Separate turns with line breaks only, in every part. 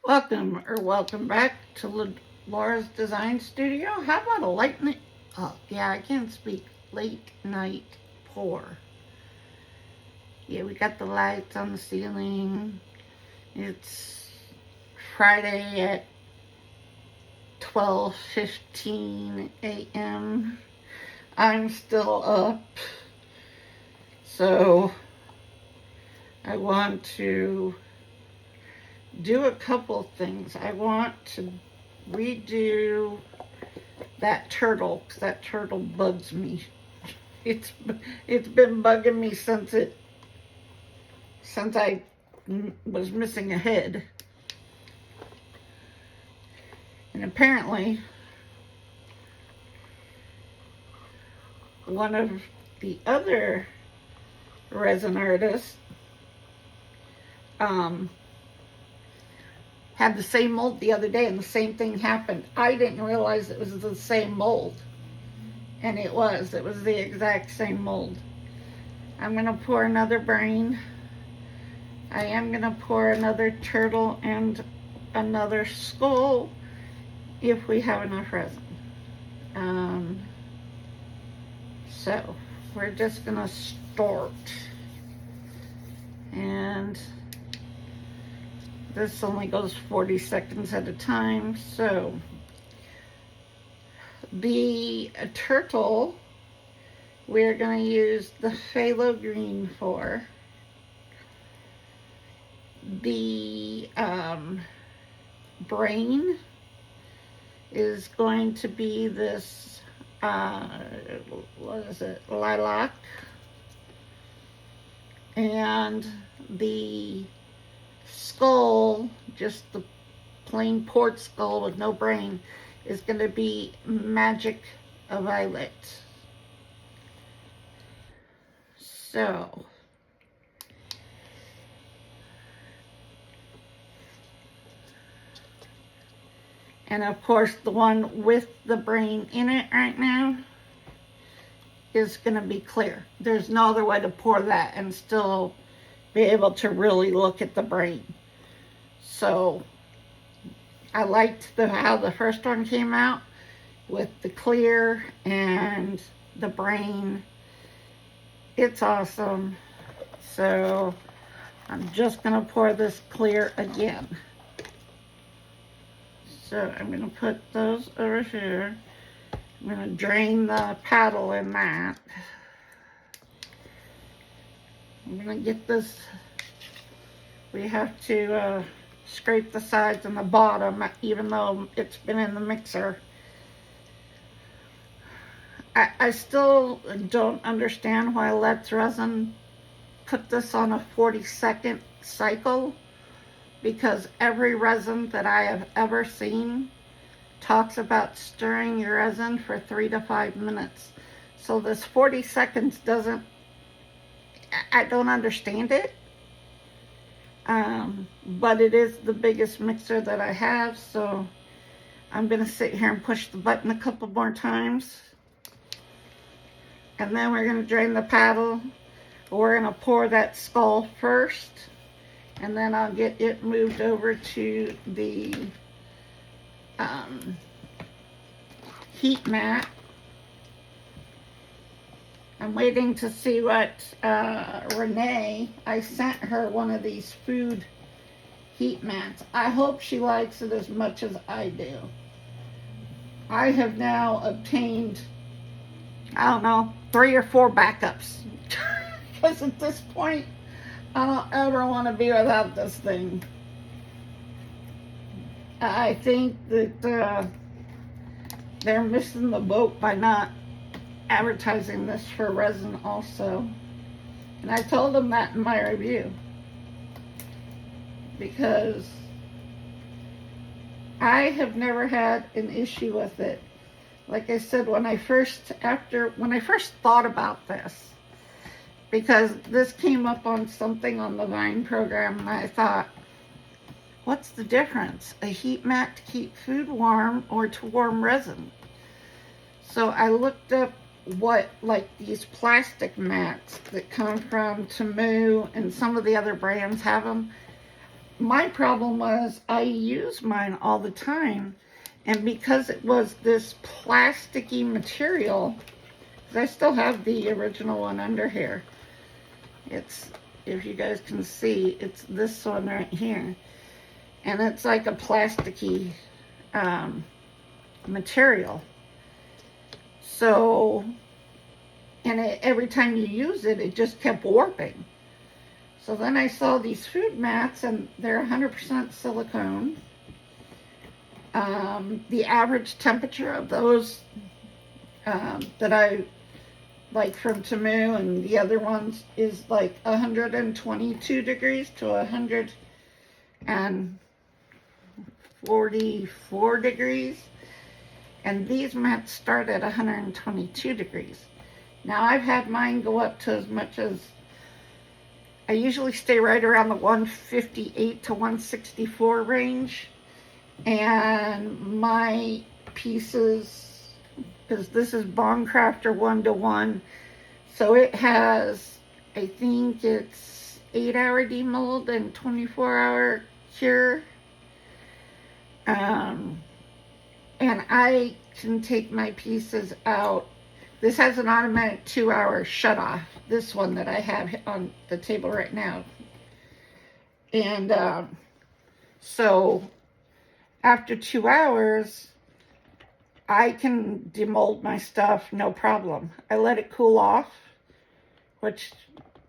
Welcome back to Laura's Design Studio. How about a I can't speak, late night pour. Yeah, we got the lights on the ceiling. It's Friday at 12:15 a.m. I'm still up, so I want to do a couple things. I want to redo that turtle because that turtle bugs me. It's been bugging me since I was missing a head. And apparently one of the other resin artists had the same mold the other day, and the same thing happened. I didn't realize it was the same mold, and it was the exact same mold. I'm gonna pour another brain. I am gonna pour another turtle and another skull if we have enough resin. So we're just gonna start, and this only goes 40 seconds at a time. So the turtle, we're going to use the phthalo green for. The brain is going to be this, what is it, lilac. And the skull, just the plain port skull with no brain, is going to be magic violet. So and of course the one with the brain in it right now is going to be clear. There's no other way to pour that and still be able to really look at the brain. So I liked how the first one came out with the clear and the brain. It's awesome. So I'm just gonna pour this clear again. So I'm gonna put those over here. I'm gonna drain the paddle in that. I'm gonna get this. We have to scrape the sides and the bottom, even though it's been in the mixer. I still don't understand why Let's Resin put this on a 40-second cycle, because every resin that I have ever seen talks about stirring your resin for 3 to 5 minutes. So this 40 seconds doesn't, I don't understand it. But it is the biggest mixer that I have, so I'm gonna sit here and push the button a couple more times. And then we're gonna drain the paddle. We're gonna pour that skull first, and then I'll get it moved over to the heat mat. I'm waiting to see what Renee, I sent her one of these food heat mats. I hope she likes it as much as I do. I have now obtained, I don't know, 3 or 4 backups. Because at this point, I don't ever want to be without this thing. I think that they're missing the boat by not advertising this for resin also. And I told them that in my review, because I have never had an issue with it. Like I said, when I first thought about this, because this came up on something on the Vine program, and I thought, what's the difference? A heat mat to keep food warm or to warm resin? So I looked up what, like these plastic mats that come from Temu and some of the other brands have them. my problem was I use mine all the time, and because it was this plasticky material, I still have the original one under here. It's, if you guys can see, it's this one right here, and it's like a plasticky material. So, and every time you use it, it just kept warping. So then I saw these food mats, and they're 100% silicone. The average temperature of those that I like from Temu and the other ones is like 122 degrees to 144 degrees. And these mats start at 122 degrees. Now I've had mine go up to as much as, I usually stay right around the 158 to 164 range. And my pieces, because this is Bond Craftor 1-to-1, so it has, I think it's 8-hour demold and 24-hour cure. And I can take my pieces out. This has an automatic 2-hour shut off, this one that I have on the table right now. And so after 2 hours, I can demold my stuff, no problem. I let it cool off, which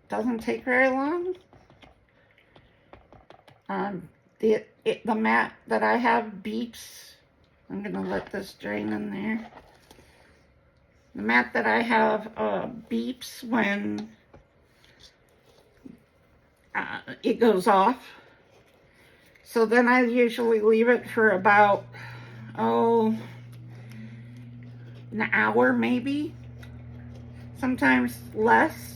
doesn't take very long. The mat that I have beeps. I'm gonna let this drain in there. The mat that I have beeps when it goes off. So then I usually leave it for about, an hour maybe, sometimes less.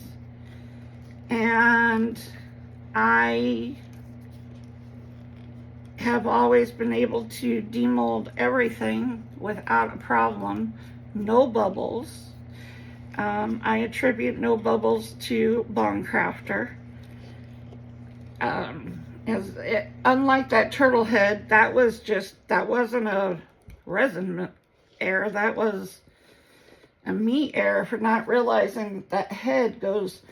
And I have always been able to demold everything without a problem. No bubbles. I attribute no bubbles to Bond Craftor. Unlike that turtle head, that wasn't a resin error, that was a me error for not realizing that head goes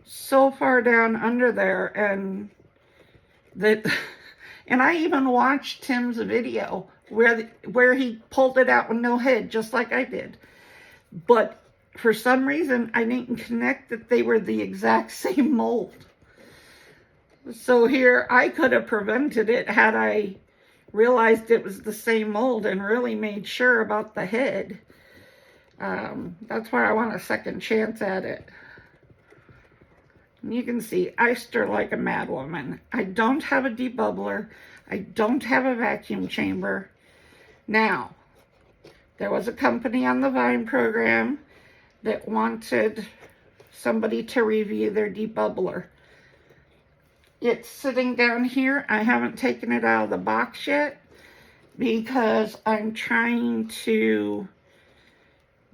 so far down under there, and and I even watched Tim's video where he pulled it out with no head, just like I did. But for some reason, I didn't connect that they were the exact same mold. So here, I could have prevented it had I realized it was the same mold and really made sure about the head. That's why I want a second chance at it. You can see I stir like a mad woman. I don't have a debubbler. I don't have a vacuum chamber. Now, there was a company on the Vine program that wanted somebody to review their debubbler. It's sitting down here. I haven't taken it out of the box yet because I'm trying to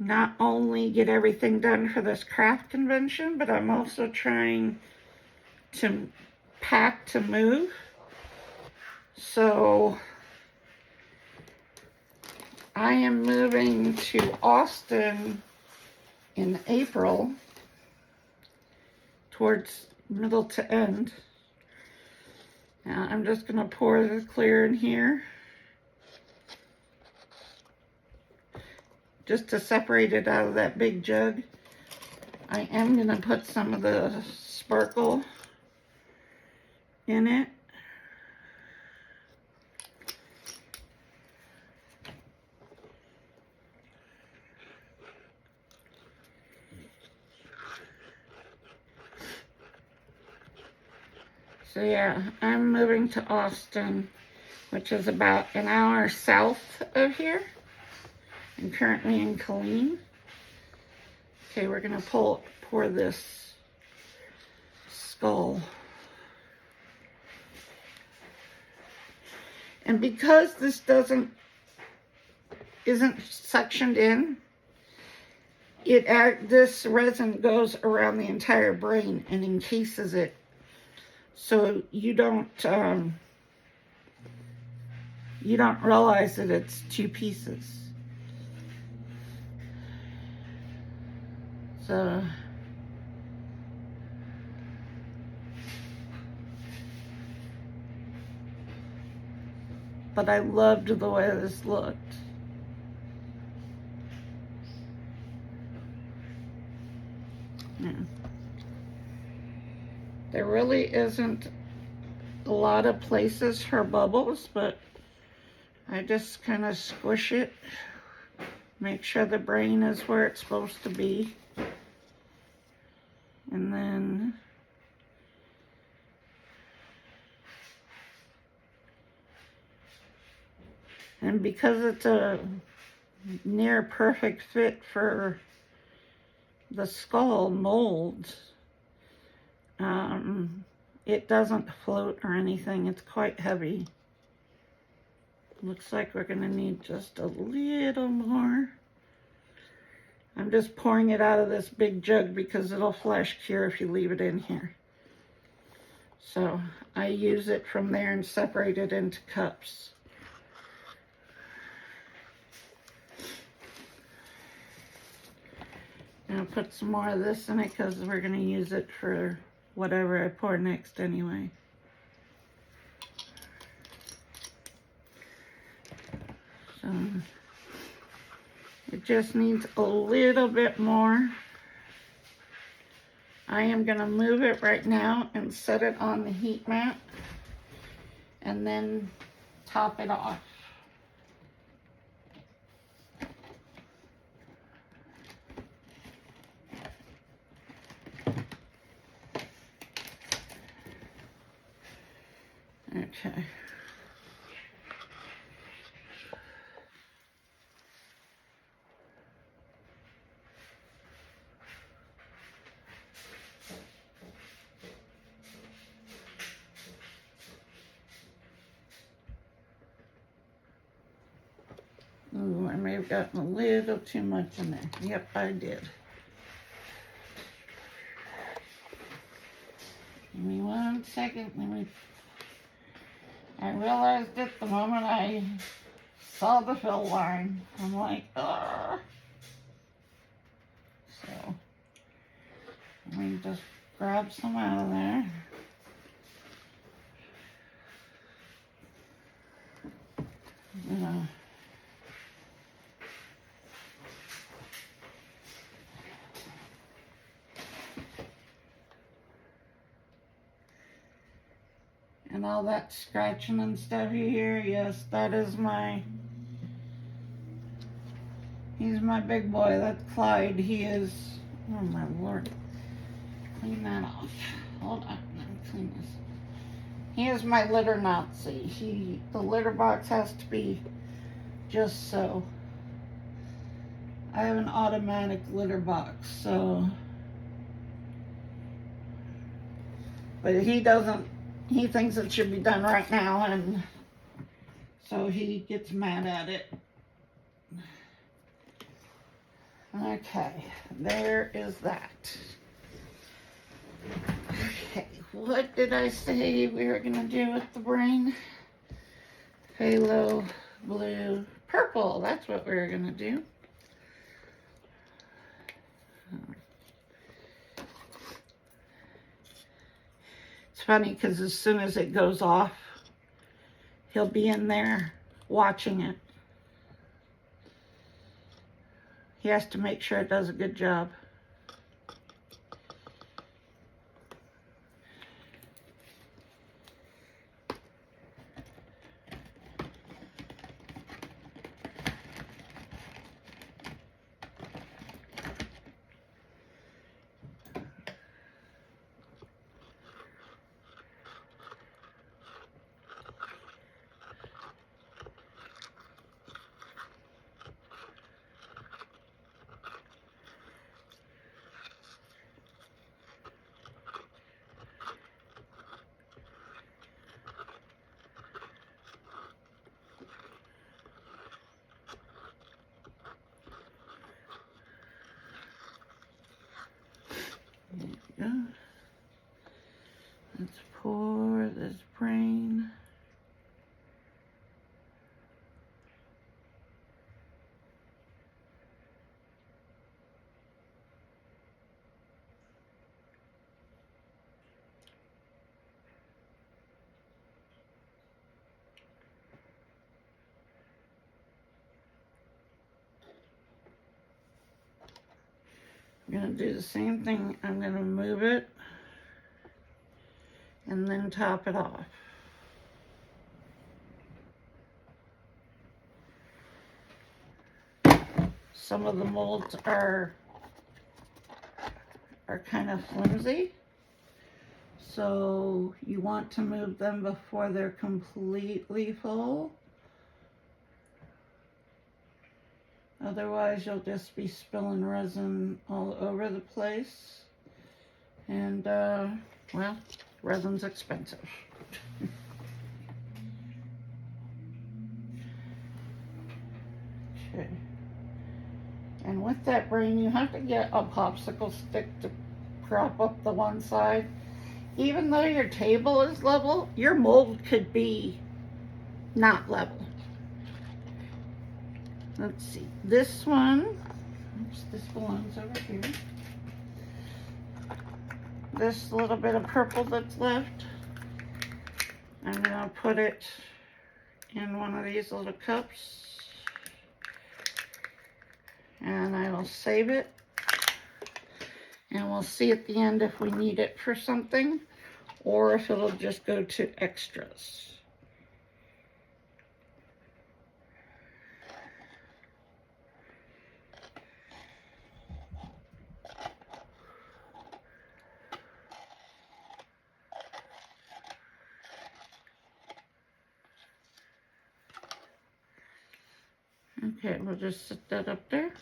not only get everything done for this craft convention, but I'm also trying to pack to move. So I am moving to Austin in April, towards middle to end. Now I'm just going to pour the clear in here, just to separate it out of that big jug. I am going to put some of the sparkle in it. So yeah, I'm moving to Austin, which is about an hour south of here. I'm currently in Killeen. Okay, we're gonna pour this skull. And because this isn't suctioned in, this resin goes around the entire brain and encases it so you don't realize that it's two pieces. So but I loved the way this looked. Yeah. There really isn't a lot of places for bubbles, but I just kind of squish it, make sure the brain is where it's supposed to be, and then because it's a near perfect fit for the skull mold, it doesn't float or anything. It's quite heavy. Looks like we're gonna need just a little more. I'm just pouring it out of this big jug because it'll flash cure if you leave it in here. So I use it from there and separate it into cups. I'll put some more of this in it because we're going to use it for whatever I pour next anyway. So it just needs a little bit more. I am going to move it right now and set it on the heat mat and then top it off. Okay. Ooh, I may have gotten a little too much in there. Yep, I did. Give me 1 second. I realized it the moment I saw the fill line. I'm like, ugh. So, let me just grab some out of there. And all that scratching and stuff you hear, yes, that is he's my big boy. That's Clyde. He is, oh my Lord. Clean that off. Hold on, let me clean this. He is my litter Nazi. The litter box has to be just so. I have an automatic litter box, so. But he thinks it should be done right now, and so he gets mad at it. Okay, there is that. Okay, what did I say we were gonna do with the brain? Phthalo blue, purple, that's what we were gonna do. It's funny because as soon as it goes off, he'll be in there watching it. He has to make sure it does a good job. I'm going to do the same thing. I'm going to move it and then top it off. Some of the molds are kind of flimsy, so you want to move them before they're completely full. Otherwise, you'll just be spilling resin all over the place. And, well, resin's expensive. Okay. And with that brain, you have to get a popsicle stick to prop up the one side. Even though your table is level, your mold could be not level. Let's see, this one, oops, this belongs over here. This little bit of purple that's left, I'm gonna put it in one of these little cups, and I will save it, and we'll see at the end if we need it for something, or if it'll just go to extras. Okay, we'll just set that up there.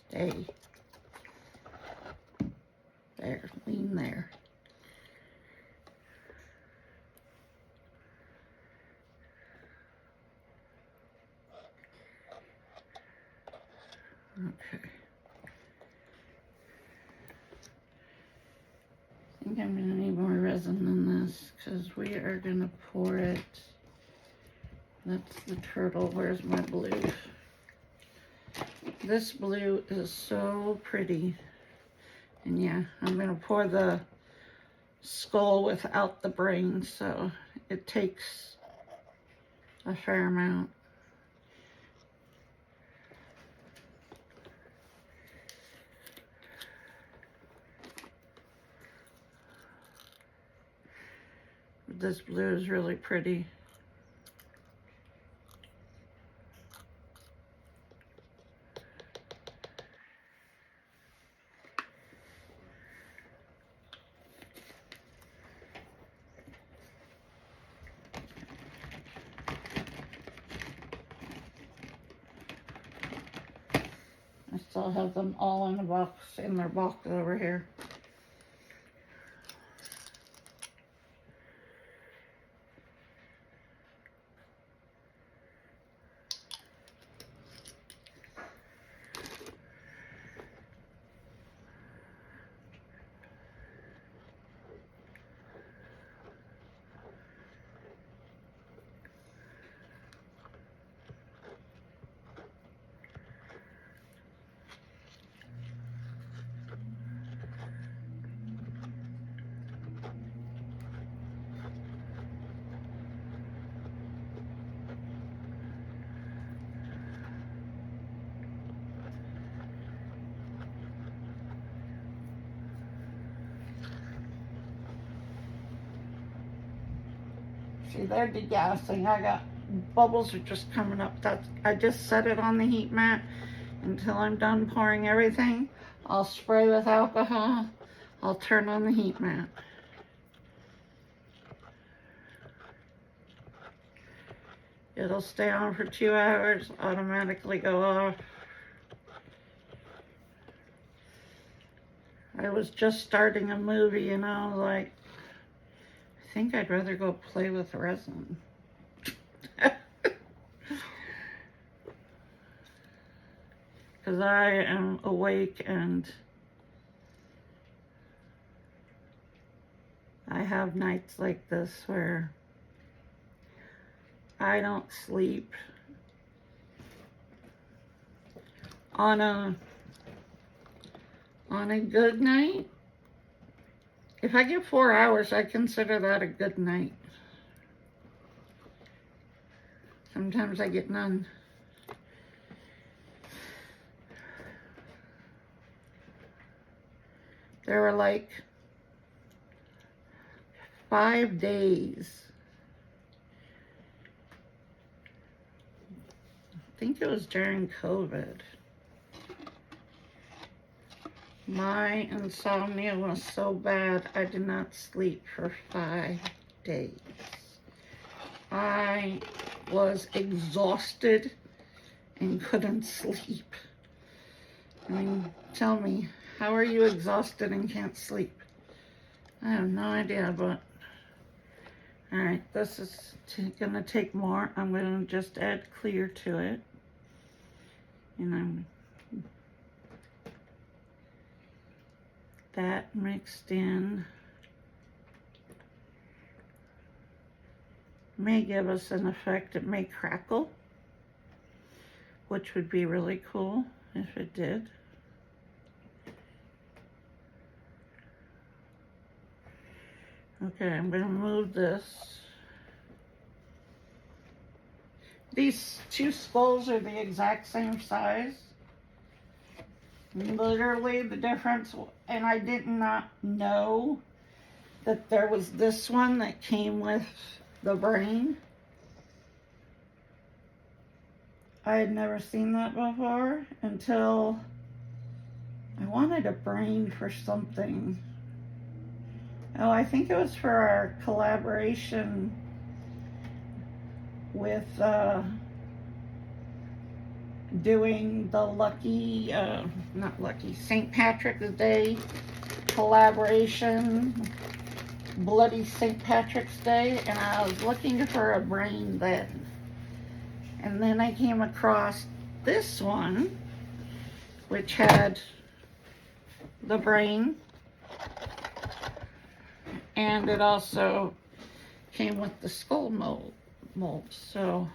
Stay. There, lean there. Okay. I think I'm gonna need more resin than this because we are gonna pour it. That's the turtle. Where's my blue? This blue is so pretty. And yeah, I'm gonna pour the skull without the brain, so it takes a fair amount. This blue is really pretty. I still have them all in a box, in their box over here. See, they're degassing. I got bubbles are just coming up. I just set it on the heat mat until I'm done pouring everything. I'll spray with alcohol. I'll turn on the heat mat. It'll stay on for 2 hours, automatically go off. I was just starting a movie and I was like, I think I'd rather go play with resin. Because I am awake and I have nights like this where I don't sleep. On a good night, if I get 4 hours, I consider that a good night. Sometimes I get none. There were like 5 days. I think it was during COVID. My insomnia was so bad, I did not sleep for 5 days. I was exhausted and couldn't sleep. I mean, tell me, how are you exhausted and can't sleep? I have no idea, but all right, this is gonna take more. I'm gonna just add clear to it. And I'm that mixed in may give us an effect. It may crackle, which would be really cool if it did. Okay, I'm gonna move this. These two skulls are the exact same size. Literally the difference, and I did not know that there was this one that came with the brain. I had never seen that before until I wanted a brain for something. Oh, I think it was for our collaboration with doing the St. Patrick's Day collaboration, Bloody St. Patrick's Day, and I was looking for a brain then. And then I came across this one, which had the brain, and it also came with the skull mold. So,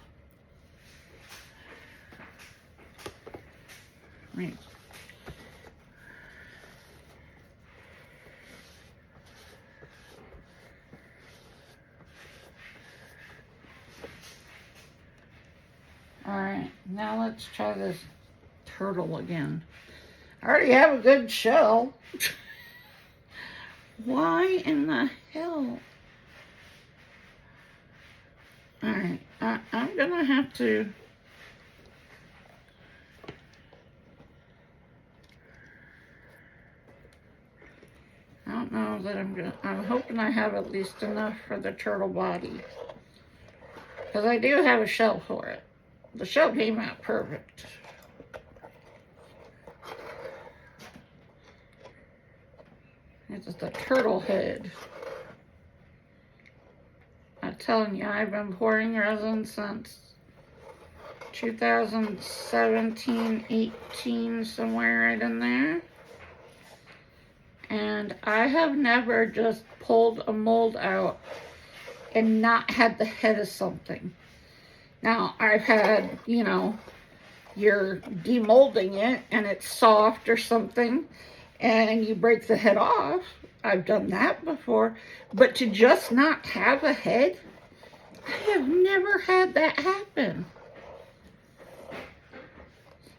right. All right, now let's try this turtle again. I already have a good shell. Why in the hell? All right, I'm gonna have to. I don't know that I'm hoping I have at least enough for the turtle body, because I do have a shell for it. The shell came out perfect. It's the turtle head. I'm telling you, I've been pouring resin since 2017, 18, somewhere right in there. And I have never just pulled a mold out and not had the head of something. Now, I've had, you know, you're demolding it and it's soft or something and you break the head off. I've done that before. But to just not have a head, I have never had that happen.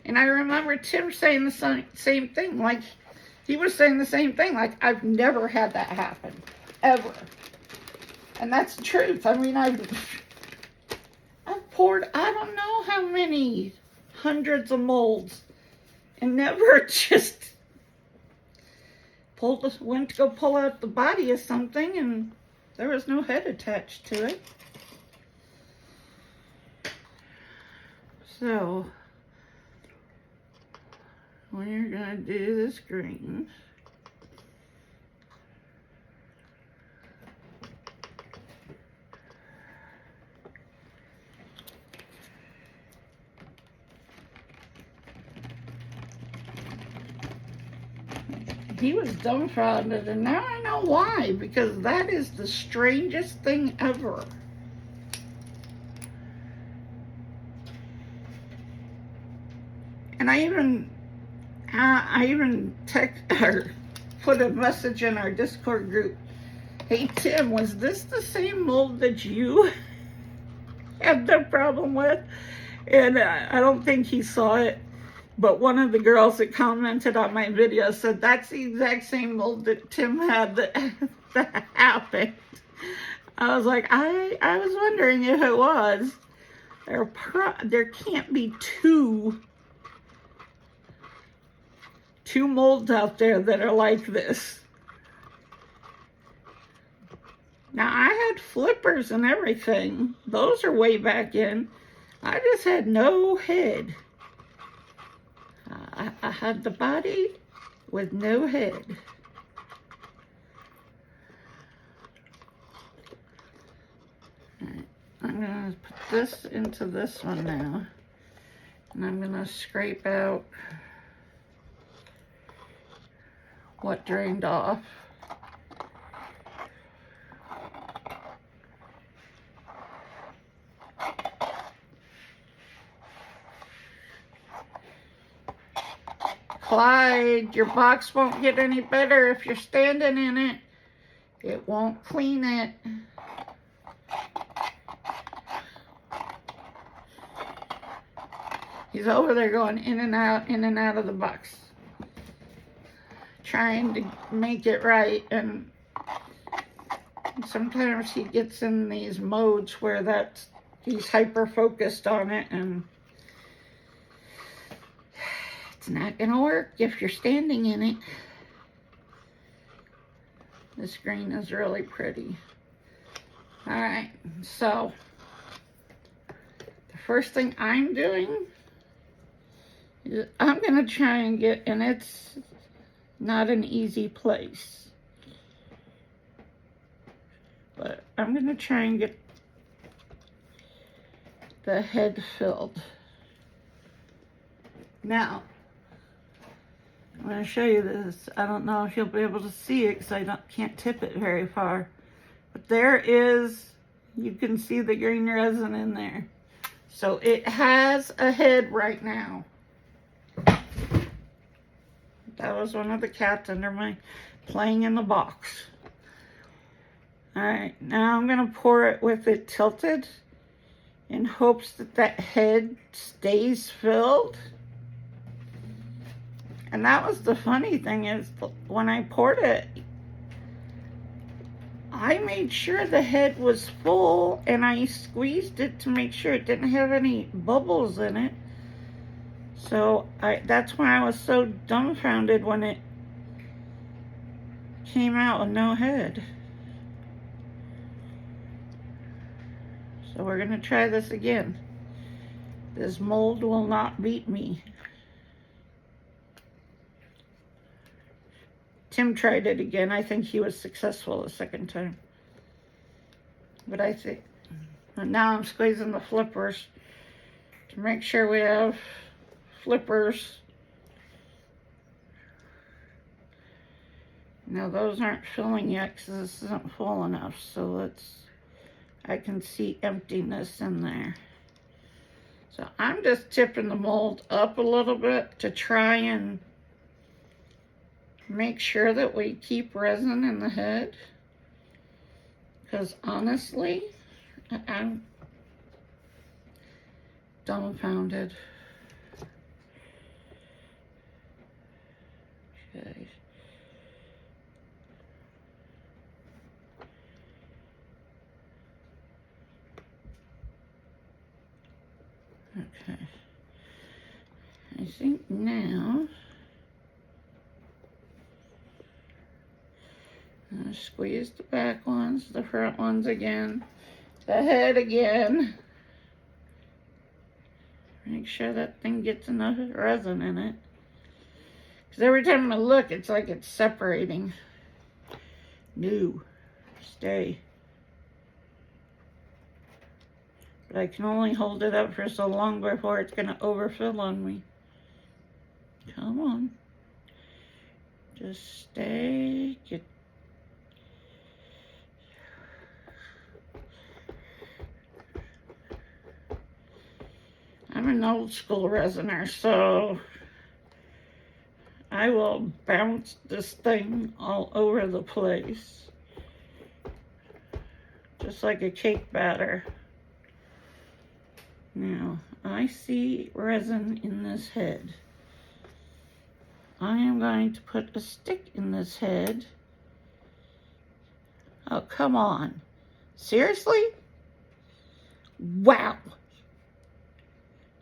And I remember Tim saying the same thing. Like, he was saying the same thing. Like, I've never had that happen. Ever. And that's the truth. I mean, I've poured, I don't know how many hundreds of molds and never just went to go pull out the body of something and there was no head attached to it. So, we're gonna do this green. He was dumbfounded, and now I know why, because that is the strangest thing ever. And I even text or put a message in our Discord group. Hey Tim, was this the same mold that you? had no problem with. And I don't think he saw it, but one of the girls that commented on my video said that's the exact same mold that Tim had that happened. I was like, I was wondering if it was. There can't be two molds out there that are like this. Now, I had flippers and everything. Those are way back in. I just had no head. I had the body with no head. Alright, I'm going to put this into this one now. And I'm going to scrape out what drained off. Clyde, your box won't get any better if you're standing in it. It won't clean it. He's over there going in and out of the box, trying to make it right, and sometimes he gets in these modes where he's hyper focused on it, and it's not gonna work if you're standing in it. This green is really pretty. All right, so the first thing I'm doing is I'm gonna try and get, and it's not an easy place, but I'm gonna try and get the head filled. Now, I'm going to show you this. I don't know if you'll be able to see it because I can't tip it very far. But there is, you can see the green resin in there. So it has a head right now. That was one of the cats under my playing in the box. Alright, now I'm going to pour it with it tilted in hopes that that head stays filled. And that was the funny thing, is when I poured it, I made sure the head was full and I squeezed it to make sure it didn't have any bubbles in it. So that's why I was so dumbfounded when it came out with no head. So we're going to try this again. This mold will not beat me. Tim tried it again. I think he was successful the second time. But I think, and now I'm squeezing the flippers to make sure we have flippers. Now those aren't filling yet because this isn't full enough. So I can see emptiness in there. So I'm just tipping the mold up a little bit to try and make sure that we keep resin in the head, because honestly, I'm dumbfounded. Okay. Okay. I think now squeeze the back ones, the front ones again, the head again. Make sure that thing gets enough resin in it. Because every time I look, it's like it's separating. No, stay. But I can only hold it up for so long before it's going to overfill on me. Come on. Just stay. Get. I'm an old school resiner, so I will bounce this thing all over the place. Just like a cake batter. Now, I see resin in this head. I am going to put a stick in this head. Oh, come on. Seriously? Wow.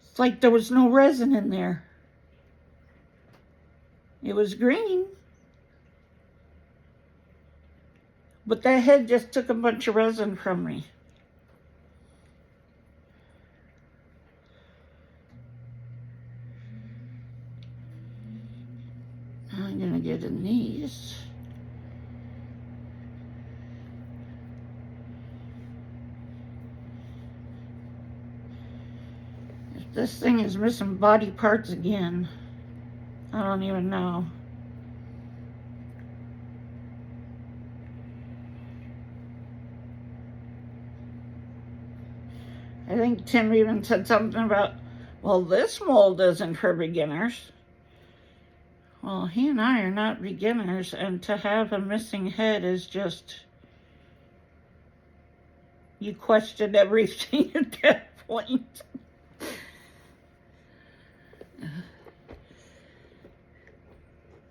It's like there was no resin in there. It was green. But that head just took a bunch of resin from me. I'm gonna get in these. If this thing is missing body parts again, I don't even know. I think Tim even said something about, well, this mold isn't for beginners. Well, he and I are not beginners, and to have a missing head is just, you question everything at that point.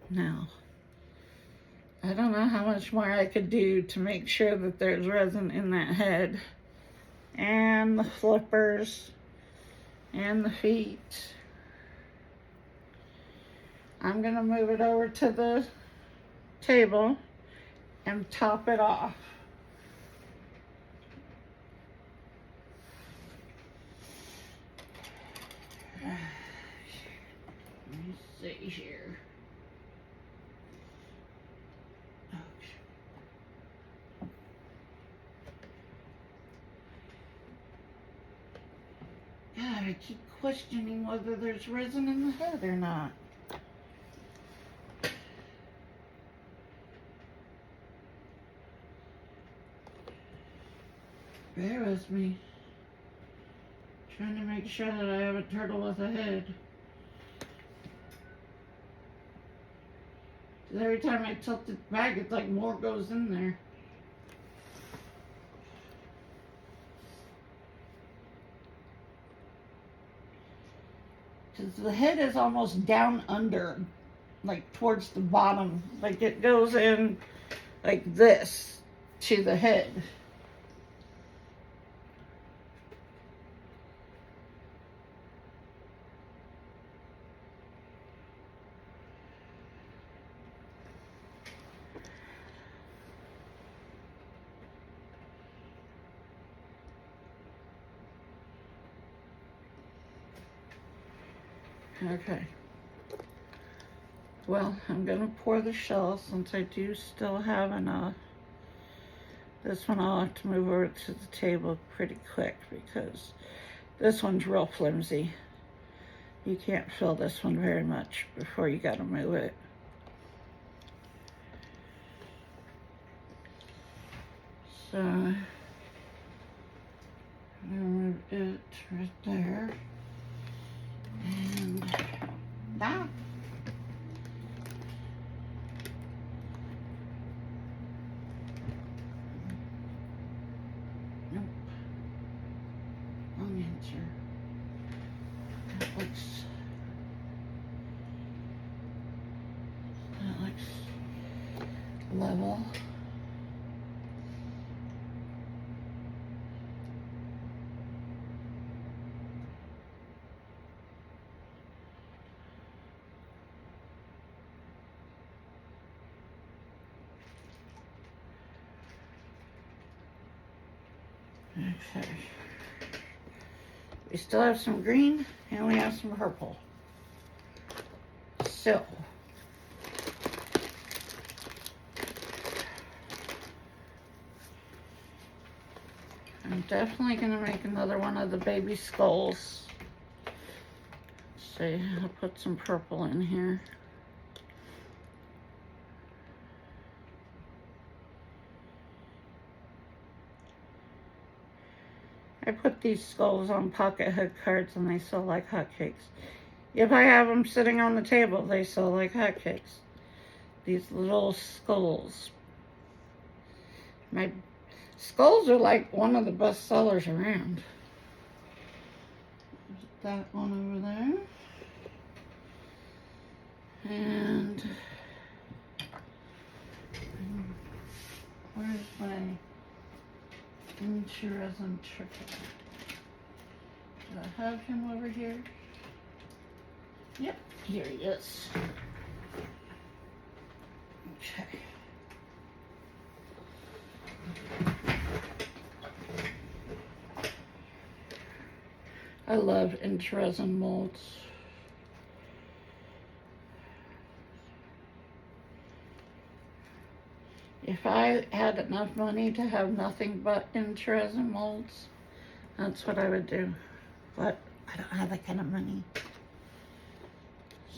Now, I don't know how much more I could do to make sure that there's resin in that head, and the flippers, and the feet. I'm gonna move it over to the table and top it off. Let me see here. God, I keep questioning whether there's resin in the head or not. Bear with me. Trying to make sure that I have a turtle with a head. 'Cause every time I tilt it back, it's like more goes in there. Because the head is almost down under, like towards the bottom. Like it goes in like this to the head. Okay. Well, I'm going to pour the shell since I do still have enough. This one I'll have to move over to the table pretty quick because this one's real flimsy. You can't fill this one very much before you got to move it. So, I'm going to move it right there. And that. Nope. Wrong answer. That looks level. Okay. We still have some green and we have some purple. So, I'm definitely going to make another one of the baby skulls. See, I'll put some purple in here. I put these skulls on pocket hood cards and they sell like hotcakes. If I have them sitting on the table, they sell like hotcakes. These little skulls. My skulls are like one of the best sellers around. that one over there. And where's my INTORESIN tricker? Do I have him over here? Yep, here he is. Okay. I love INTORESIN molds. If I had enough money to have nothing but INTORESIN molds, that's what I would do. But I don't have that kind of money.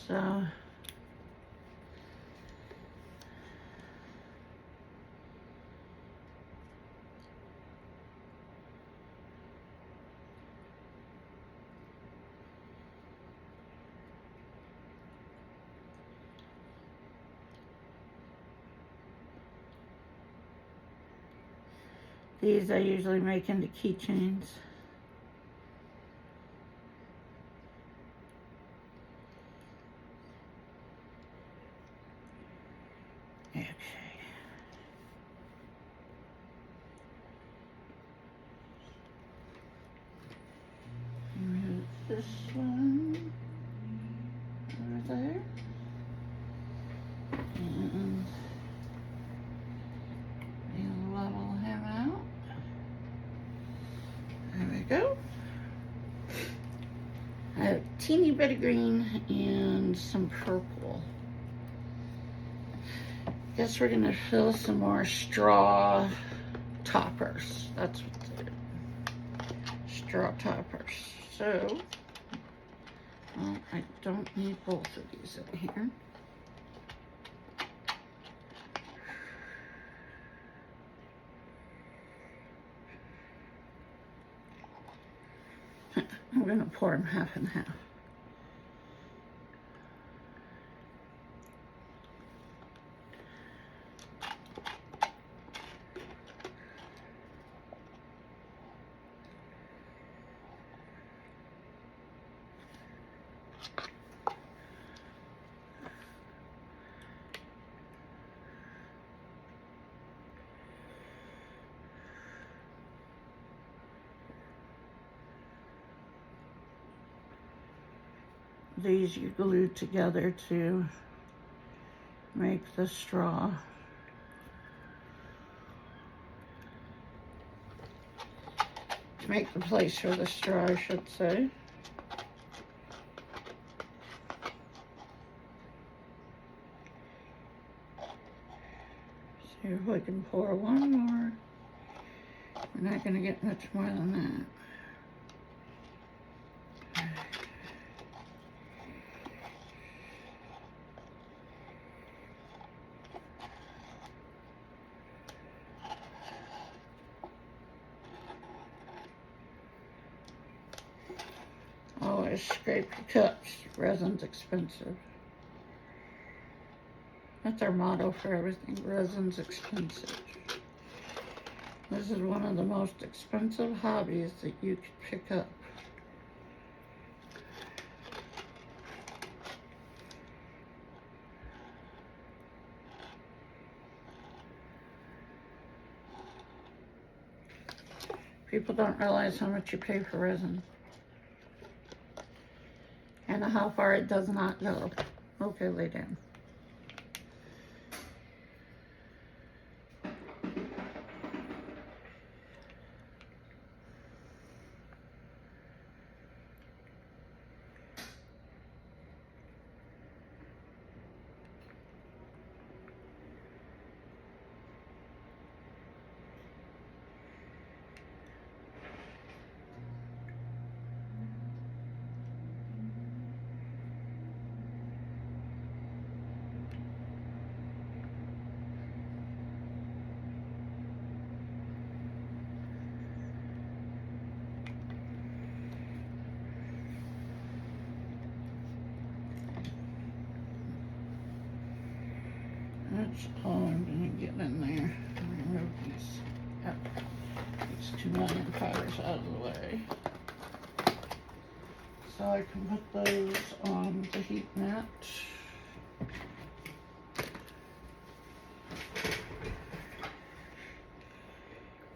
So these I usually make into keychains. Okay. Move this one over there. And we'll level him out. There we go. I have a teeny bit of green and some purple. Guess we're gonna fill some more straw toppers. That's what they're, straw toppers. So, well, I don't need both of these in here. I'm gonna pour them half and half. These you glue together to make the straw. To make the place for the straw, I should say. See if we can pour one more. We're not going to get much more than that. Always scrape your cups. Resin's expensive. That's our motto for everything. Resin's expensive. This is one of the most expensive hobbies that you could pick up. People don't realize how much you pay for resin. And how far it does not go. Okay, lay down. That's all I'm going to get in there. Remove these 2 million powders out of the way. so I can put those on the heat mat.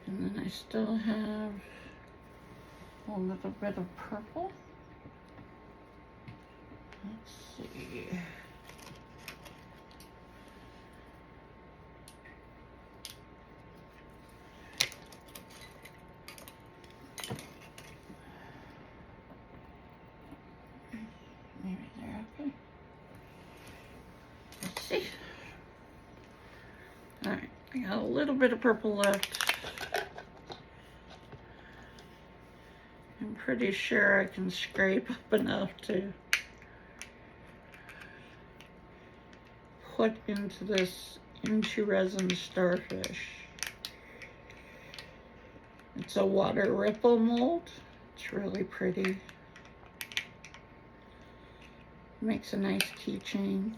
And then I still have a little bit of purple. Let's see. Maybe there, okay. Let's see. Alright, I got a little bit of purple left. I'm pretty sure I can scrape up enough to put into this INTORESIN starfish. It's a water ripple mold. It's really pretty. Makes a nice keychain.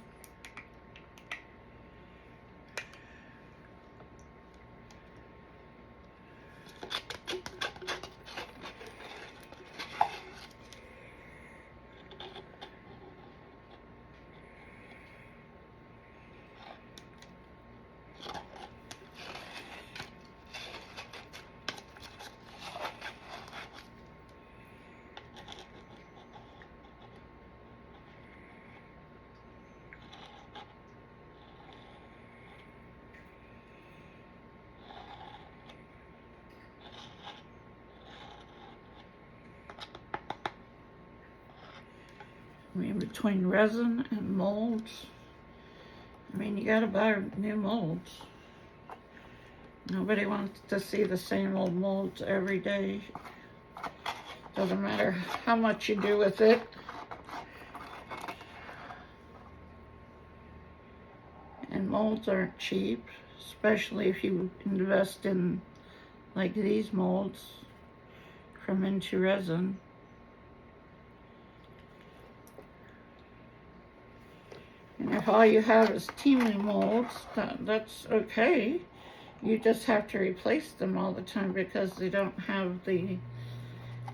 I mean, between resin and molds, I mean, you gotta buy new molds. Nobody wants to see the same old molds every day. Doesn't matter how much you do with it. And molds aren't cheap, especially if you invest in like these molds from INTORESIN. And if all you have is teeny molds, that's okay. You just have to replace them all the time because they don't have the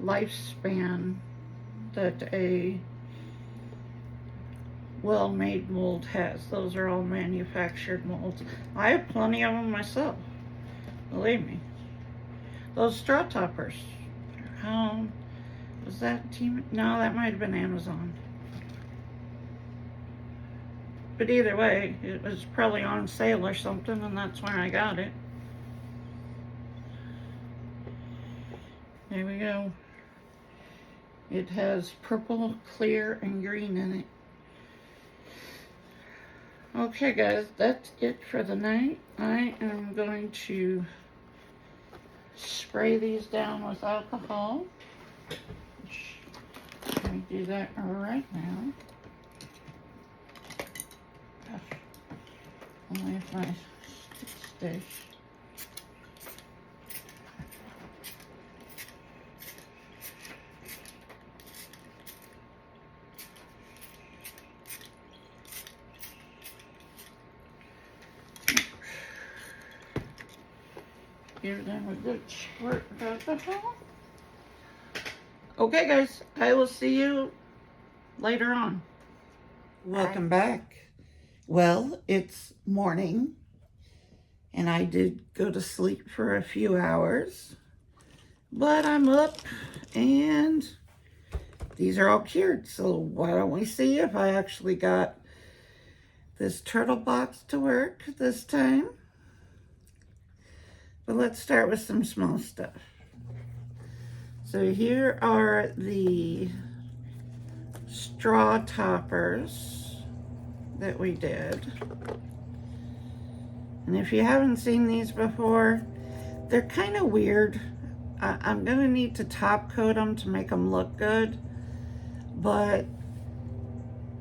lifespan that a well-made mold has. Those are all manufactured molds. I have plenty of them myself, believe me. Those straw toppers, was that Team? No, that might have been Amazon. But either way, it was probably on sale or something, and that's where I got it. There we go. It has purple, clear, and green in it. Okay, guys, that's it for the night. I am going to spray these down with alcohol. Let me do that right now. Only if my stick stays. Give them a good squirt of alcohol. Okay, guys, I will see you later on. Welcome back. Well, it's morning, and I did go to sleep for a few hours, but I'm up, and these are all cured. So why don't we see if I actually got this turtle box to work this time? But let's start with some small stuff. So here are the straw toppers that we did. And if you haven't seen these before, they're kind of weird. I'm gonna need to top coat them to make them look good, but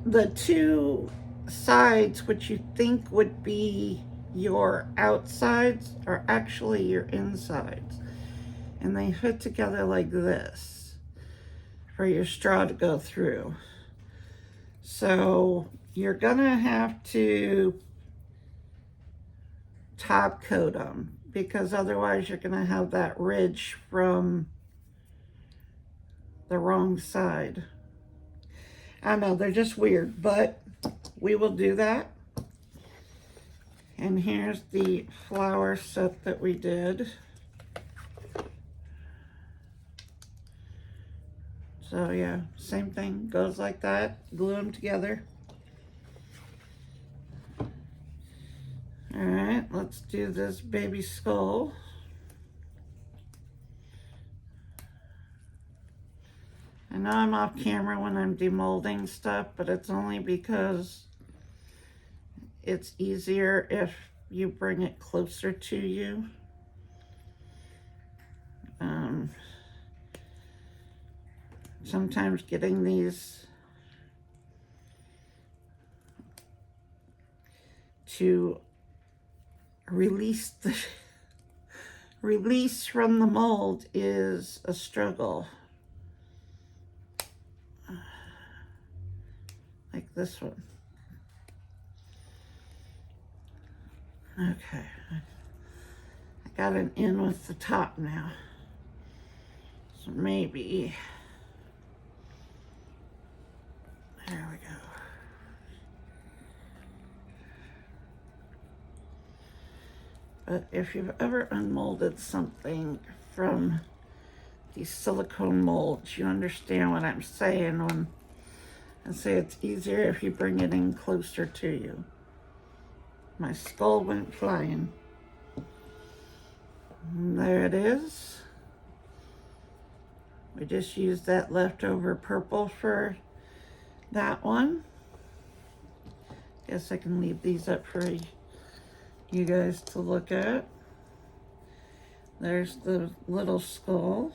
the two sides, which you think would be your outsides, are actually your insides, and they fit together like this for your straw to go through. So you're gonna have to top coat them, because otherwise you're gonna have that ridge from the wrong side. I know, they're just weird, but we will do that. And here's the flower set that we did. So yeah, same thing, goes like that, glue them together. All right, let's do this baby skull. I know I'm off camera when I'm demolding stuff, but it's only because it's easier if you bring it closer to you. Sometimes getting these to release from the mold is a struggle. Like this one. Okay, I got it in with the top now. So maybe, there we go. But if you've ever unmolded something from these silicone molds, you understand what I'm saying when I say it's easier if you bring it in closer to you. My skull went flying. And there it is. We just used that leftover purple for that one. Guess I can leave these up for you guys to look at. There's the little skull.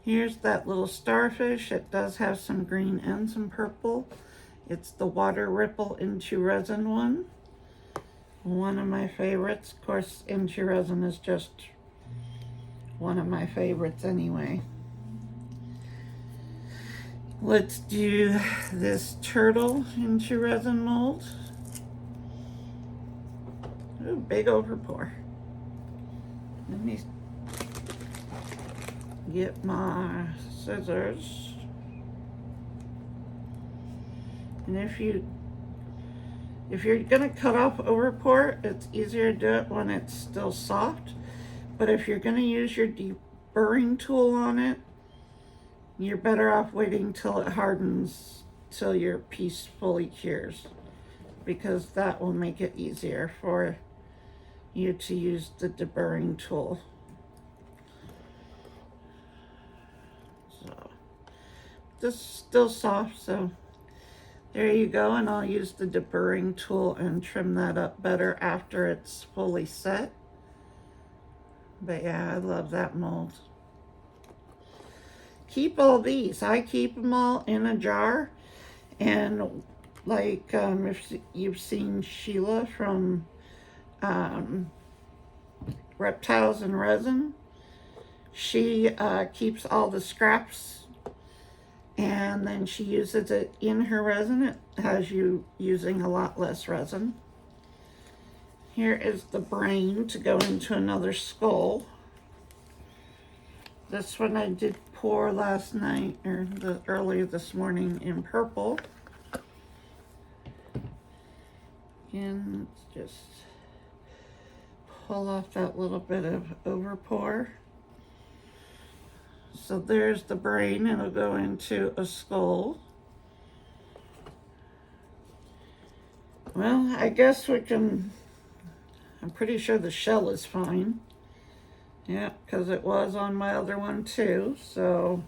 Here's that little starfish. It does have some green and some purple. It's the water ripple into resin one. One of my favorites. Of course, into resin is just one of my favorites anyway. Let's do this turtle into resin mold. Ooh, big overpour. Let me get my scissors. And if you're gonna cut off overpour, it's easier to do it when it's still soft. But if you're gonna use your deburring tool on it, you're better off waiting till it hardens, till your piece fully cures, because that will make it easier for you to use the deburring tool. So this is still soft, so there you go, and I'll use the deburring tool and trim that up better after it's fully set. But yeah, I love that mold. Keep all these. I keep them all in a jar, and like if you've seen Sheila from Reptiles and Resin, she keeps all the scraps and then she uses it in her resin. It has you using a lot less resin. Here is the brain to go into another skull. This one I did pour last night, or earlier this morning, in purple. And let's just pull off that little bit of overpour. So there's the brain. It'll go into a skull. Well, I guess we can, I'm pretty sure the shell is fine. Yeah, because it was on my other one too. So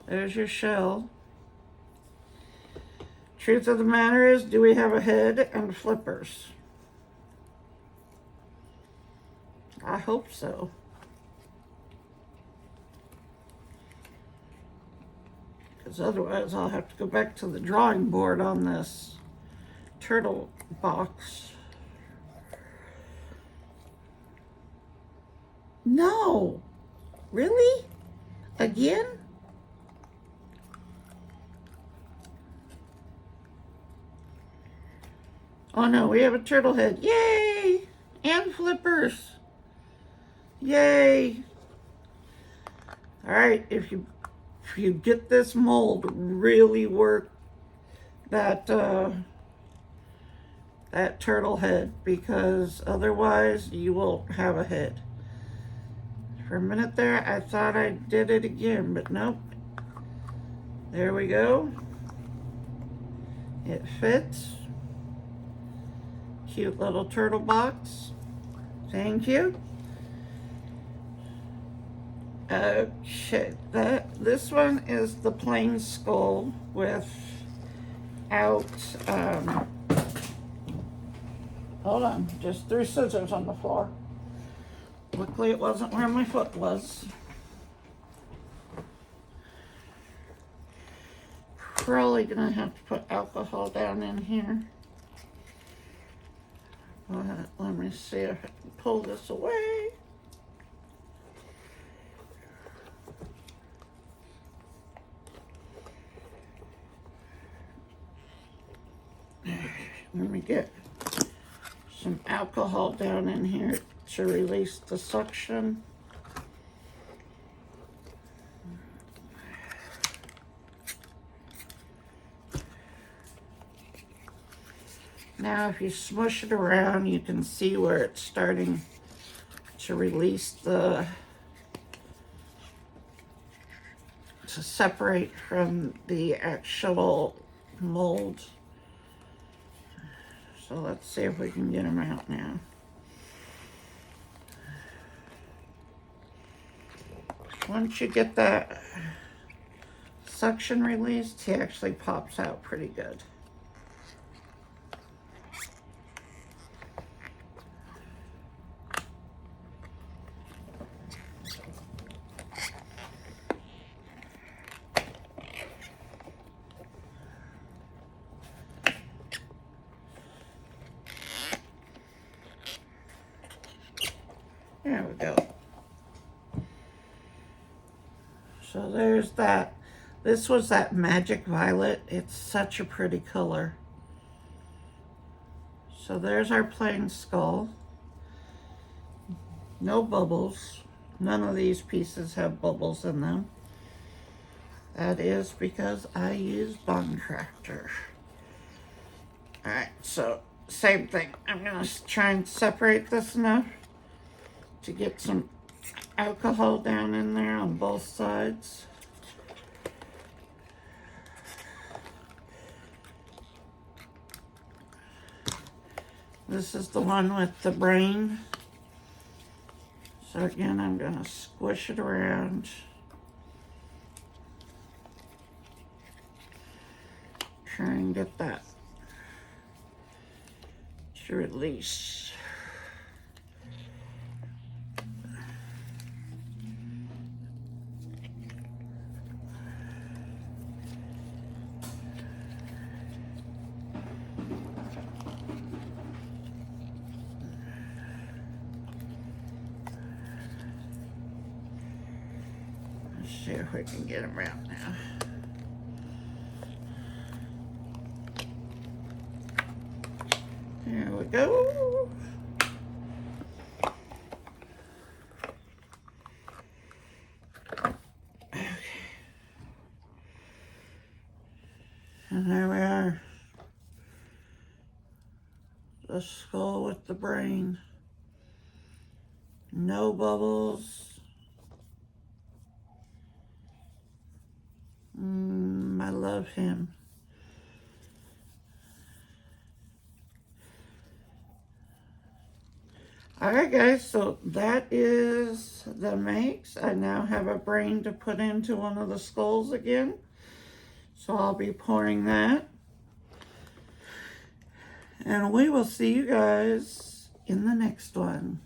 there's your shell. Truth of the matter is, do we have a head and flippers? I hope so. Because otherwise I'll have to go back to the drawing board on this turtle box. No, really? Again? Oh no, we have a turtle head. Yay! And flippers. Yay! All right, if you if you get this mold, really work that that turtle head, because otherwise you won't have a head. For a minute there, I thought I did it again, but nope. There we go. It fits. Cute little turtle box. Thank you. Okay, this one is the plain skull without, hold on, just threw scissors on the floor. Luckily it wasn't where my foot was. Probably gonna have to put alcohol down in here. Let me see if I can pull this away. Let me get some alcohol down in here to release the suction. Now if you smush it around, you can see where it's starting to release to separate from the actual mold. So let's see if we can get them out now. Once you get that suction released, he actually pops out pretty good. There we go. So there's that. This was that magic violet. It's such a pretty color. So there's our plain skull. No bubbles. None of these pieces have bubbles in them. That is because I use Bond Craftor. Alright, so same thing. I'm going to try and separate this enough to get some alcohol down in there on both sides. This is the one with the brain. So again, I'm going to squish it around. Try and get that to release. See if we can get them out now. There we go. Okay. And there we are. The skull with the brain. No bubbles. I love him. Alright guys, so that is the mix. I now have a brain to put into one of the skulls again. So I'll be pouring that. And we will see you guys in the next one.